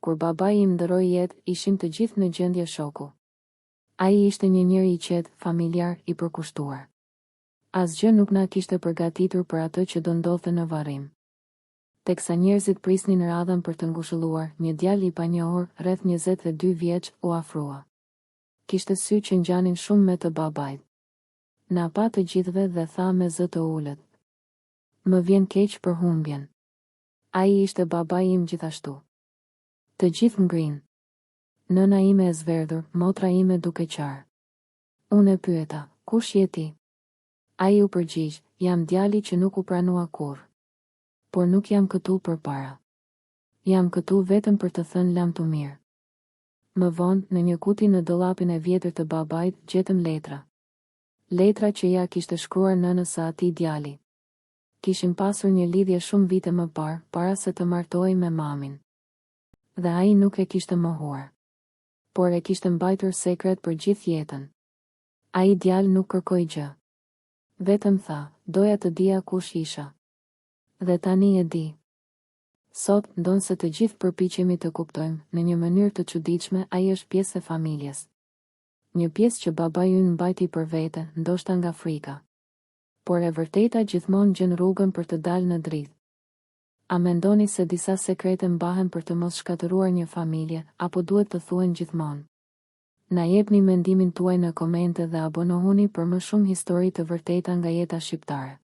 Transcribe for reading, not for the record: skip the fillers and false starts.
kur babai im ndëroi jetë, ishim të gjithë në gjendje shoku. Ai ishte një njeri i qetë, familjar, i përkushtuar. Asgjë nuk na kishte përgatitur për atë që do ndodhte në varrim. Teksa njerëzit prisnin radhën për të ngushëlluar, një djalë i panjohur, rreth 22 vjeç, u afrua. Kishte sy që ngjanin shumë me të babait. Na pa të gjithëve dhe tha me zë të ulët: "Më vjen keq për humbjen." Ai ishte babai im gjithashtu. Të gjithë ngrinë. Nëna ime e zverdhur, motra ime duke qarë. Unë e pyeta: "Kush je ti?" Ai u përgjigj: "Jam djali që nuk u pranua kurrë. Por nuk jam këtu për para. Jam këtu vetëm për të thënë lam të mirë." Më vonë, në një kuti në dollapin e vjetër të babait, gjetëm letra. Letra që ja kishte shkruar nënës së atij djali. Kishim pasur një lidhje shumë vite më parë, para se të martohej me mamin. Dhe ai nuk e kishte mohuar. Por e kishte mbajtur sekret për gjithë jetën. Ai djalë nuk kërkoi gjë. Vetëm tha: "Doja të dija kush isha. Dhe tani e di." Sot, ndonse të gjithë përpiqemi të kuptojmë, në një mënyrë të çuditshme, ai është pjesë e familjes. Një pjesë që babai ynë mbajti për vete, ndoshta nga frika. Por e vërteta gjithmonë gjen rrugën për të dalë në dritë. A mendoni se disa sekrete mbahen për të mos shkatëruar një familje, apo duhet të thuhen gjithmonë? Na jepni mendimin tuaj në komente dhe abonohuni për më shumë histori të vërteta nga jeta shqiptare.